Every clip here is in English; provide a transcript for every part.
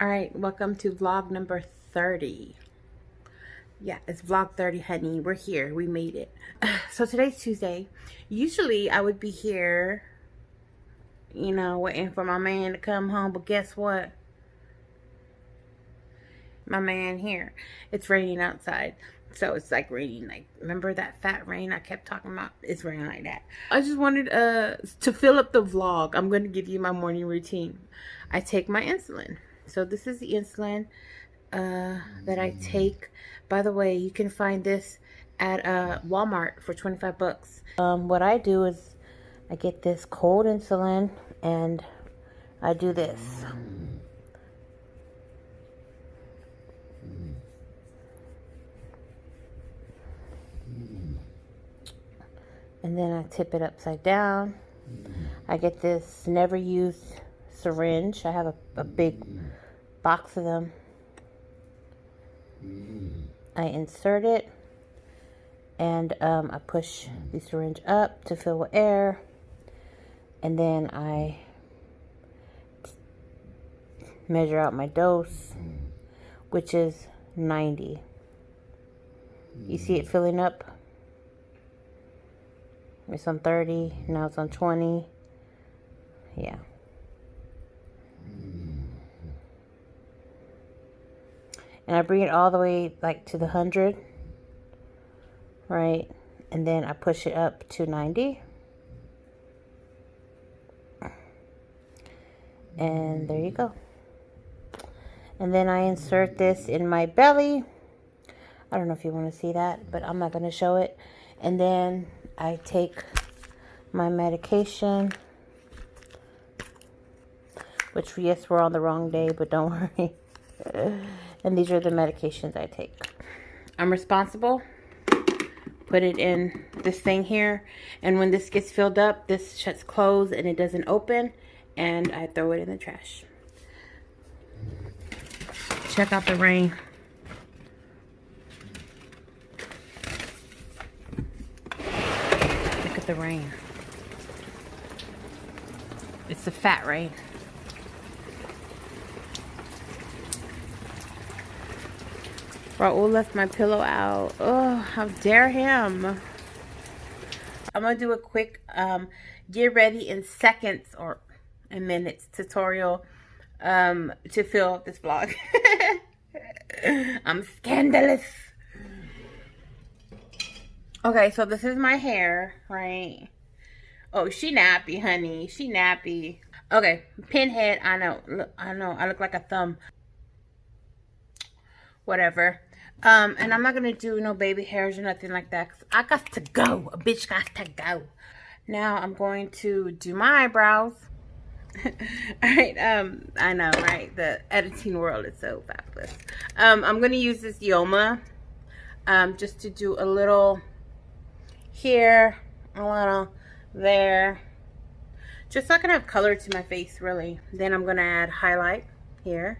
All right, welcome to vlog number 30. Yeah, it's vlog 30, honey. We're here. We made it. So today's Tuesday. Usually I would be here, you know, waiting for my man to come home. But guess what? My man here. It's raining outside. So it's like raining, like, remember that fat rain I kept talking about? It's raining like that. I just wanted to fill up the vlog. I'm going to give you my morning routine. I take my insulin. So this is the insulin that I take. By the way, you can find this at Walmart for 25 bucks. What I do is I get this cold insulin and I do this. And then I tip it upside down. I get this never used syringe. I have a big box of them. I insert it and I push the syringe up to fill with air, and then I measure out my dose, which is 90. You see it filling up? It's on 30, now it's on 20. Yeah. And I bring it all the way like to the 100, right? And then I push it up to 90. And there you go. And then I insert this in my belly. I don't know if you want to see that, but I'm not going to show it. And then I take my medication, which, yes, we're on the wrong day, but don't worry. And these are the medications I take. I'm responsible. Put it in this thing here. And when this gets filled up, this shuts closed and it doesn't open. And I throw it in the trash. Check out the rain. Look at the rain. It's the fat rain. Raul left my pillow out. Oh, how dare him. I'm going to do a quick get ready in seconds or in minutes tutorial to fill up this vlog. I'm scandalous. Okay, so this is my hair, right? Oh, she nappy, honey. She nappy. Okay, pinhead. I know. Look, I know. I look like a thumb. Whatever. And I'm not gonna do no baby hairs or nothing like that, 'cause I got to go. A bitch got to go. Now I'm going to do my eyebrows. Alright, I know, right? The editing world is so fabulous. I'm gonna use this Yoma just to do a little here, a little there, just so I can have color to my face, really. Then I'm gonna add highlight here.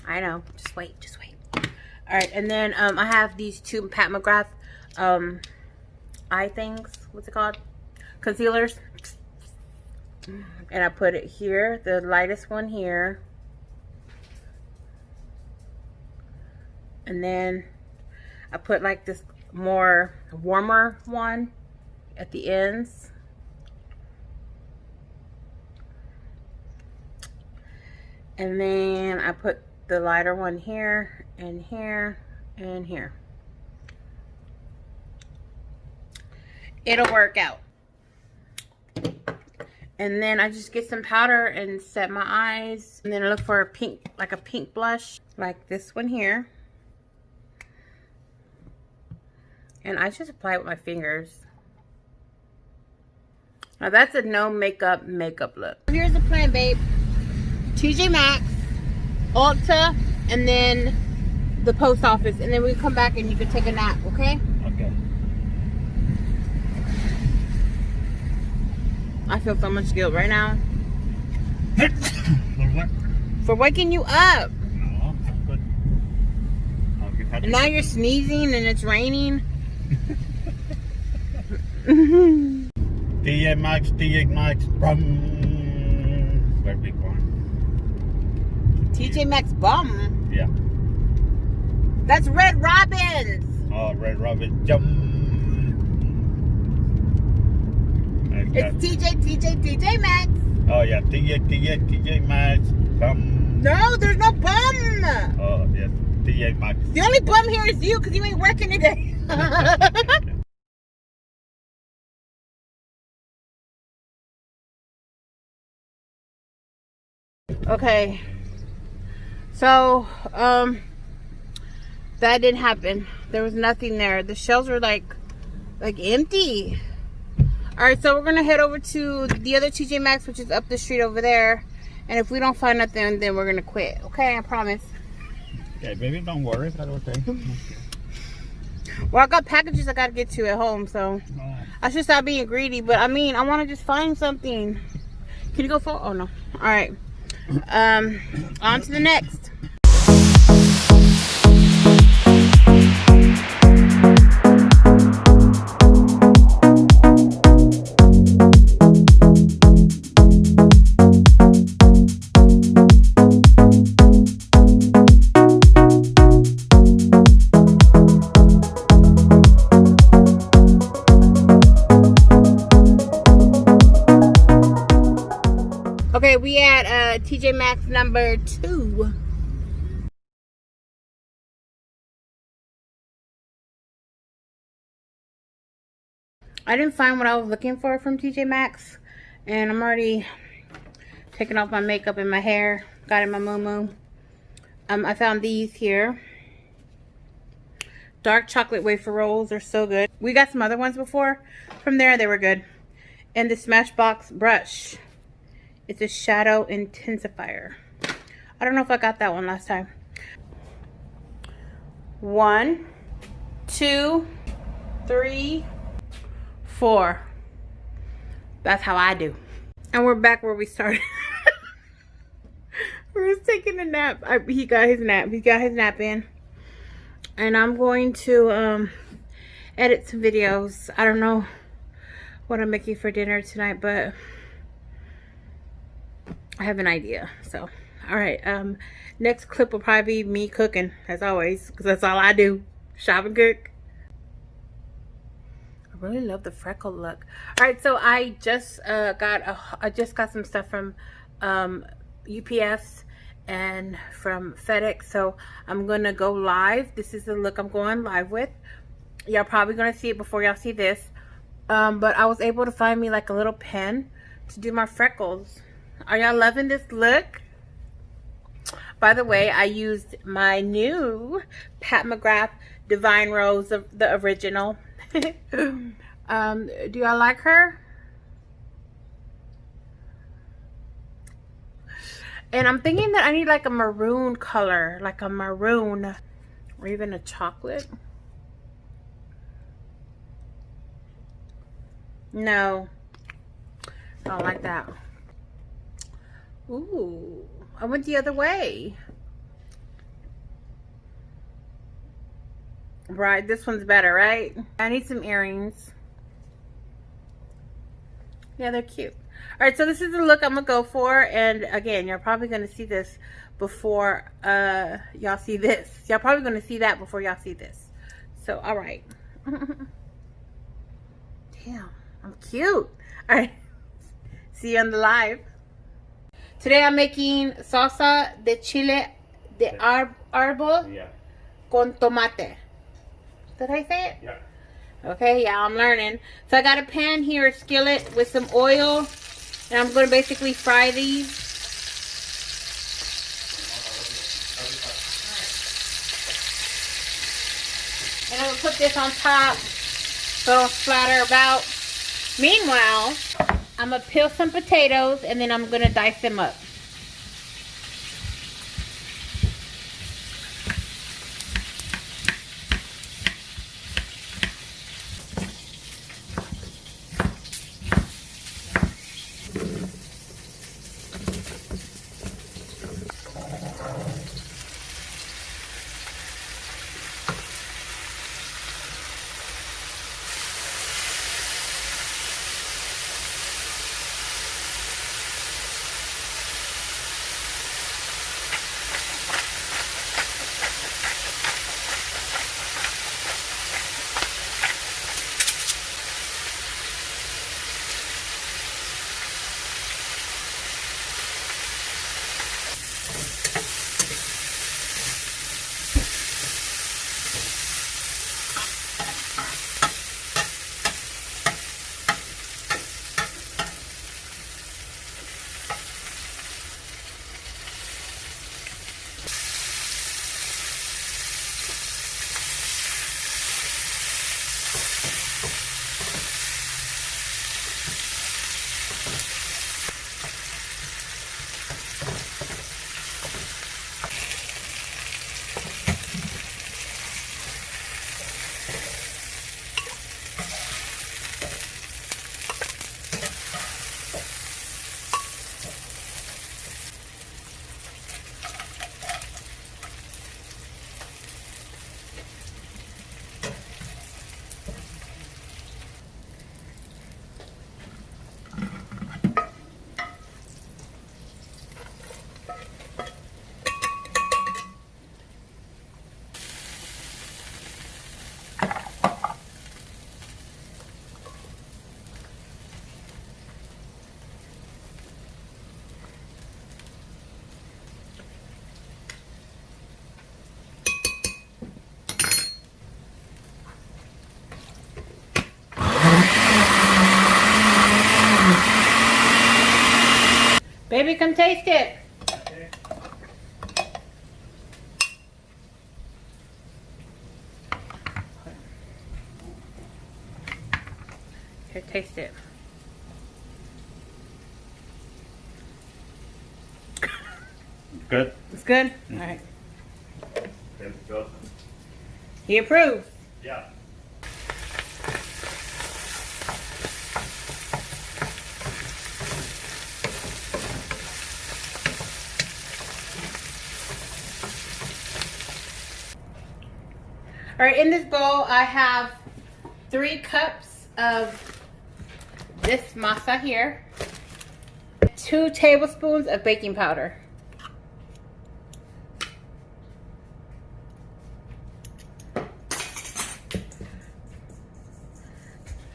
I know. Just wait. Just wait. All right. And then I have these two Pat McGrath eye things. What's it called? Concealers. And I put it here. The lightest one here. And then I put like this more warmer one at the ends. And then I put the lighter one here and here and here. It'll work out. And then I just get some powder and set my eyes. And then I look for a pink, like a pink blush, like this one here. And I just apply it with my fingers. Now that's a no makeup look. Here's the plan, babe. TJ Maxx, Ulta, and then the post office, and then we come back and you can take a nap, okay? Okay. I feel so much guilt right now. For what? For waking you up. No, I'm good. And now you're sneezing and it's raining. TJ Maxx, rum. that big one. TJ Maxx bum. Yeah. That's Red Robin's. Oh, Red Robin jump. It's TJ Maxx. Oh yeah, TJ Maxx bum. No, there's no bum. Oh yes, TJ Maxx. The only bum here is you because you ain't working today. Okay. So, that didn't happen. There was nothing there. The shelves were like empty. All right, so we're gonna head over to the other TJ Maxx, which is up the street over there. And if we don't find nothing, then we're gonna quit. Okay, I promise. Okay, baby, don't worry. That's okay. Well, I got packages I gotta get to at home, so I should stop being greedy. But I mean, I want to just find something. Can you go for? Oh no. All right. On to the next. Okay, we at TJ Maxx number 2. I didn't find what I was looking for from TJ Maxx, and I'm already taking off my makeup and my hair. Got in my moo-moo. I found these here. Dark chocolate wafer rolls are so good. We got some other ones before from there. They were good. And the Smashbox brush. It's a shadow intensifier. I don't know if I got that one last time. 1, 2, 3, 4. That's how I do. And we're back where we started. We're just taking a nap. He got his nap. He got his nap in. And I'm going to edit some videos. I don't know what I'm making for dinner tonight, but I have an idea. So, all right. Next clip will probably be me cooking, as always, because that's all I do. Shop and cook. I really love the freckle look. All right, so I just got some stuff from UPS and from FedEx. So I'm gonna go live. This is the look I'm going live with. Y'all probably gonna see it before y'all see this. But I was able to find me like a little pen to do my freckles. Are y'all loving this look? By the way, I used my new Pat McGrath Divine Rose, the original. Do y'all like her? And I'm thinking that I need like a maroon color, like a maroon or even a chocolate. No, I don't like that. Ooh, I went the other way. Right, this one's better, right? I need some earrings. Yeah, they're cute. All right, so this is the look I'm gonna go for, and again, you're probably gonna see this before y'all see this. Y'all probably gonna see that before y'all see this. So, all right. Damn, I'm cute. All right, see you on the live. Today I'm making salsa de chile de árbol con tomate. Did I say it? Yeah. Okay, yeah, I'm learning. So I got a pan here, a skillet with some oil, and I'm going to basically fry these. And I'm going to put this on top so it don't splatter about. Meanwhile, I'm going to peel some potatoes, and then I'm going to dice them up. Baby, come taste it. Okay. Here, taste it. Good. It's good? All right. It's good. He approves. Yeah. All right, in this bowl, I have 3 cups of this masa here, 2 tablespoons of baking powder,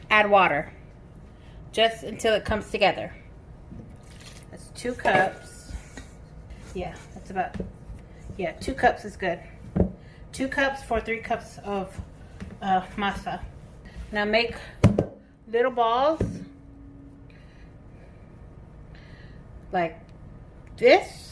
add water, just until it comes together. That's 2 cups. Yeah, that's about, 2 cups is good. 2 cups for 3 cups of masa. Now make little balls like this.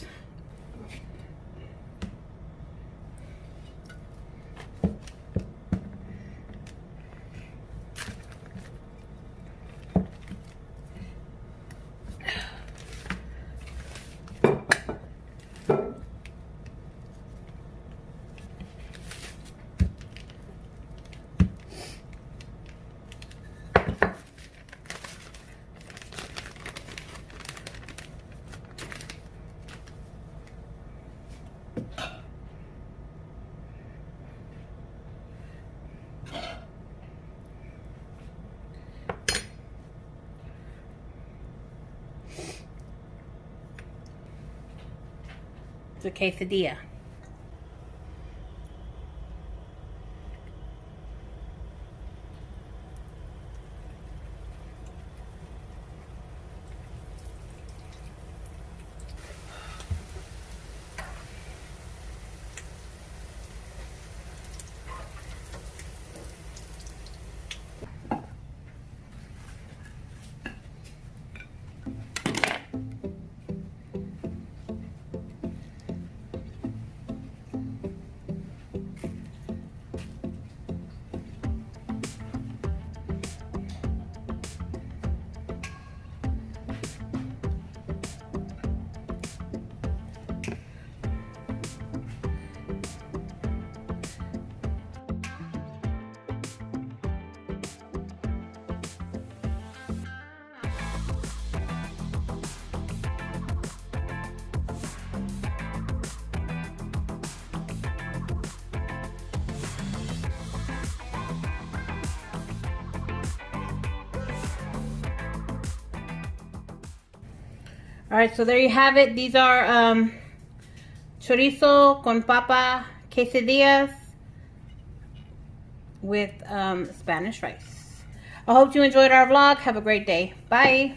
It's a quesadilla. All right, so there you have it. These are chorizo con papa quesadillas with Spanish rice. I hope you enjoyed our vlog. Have a great day. Bye.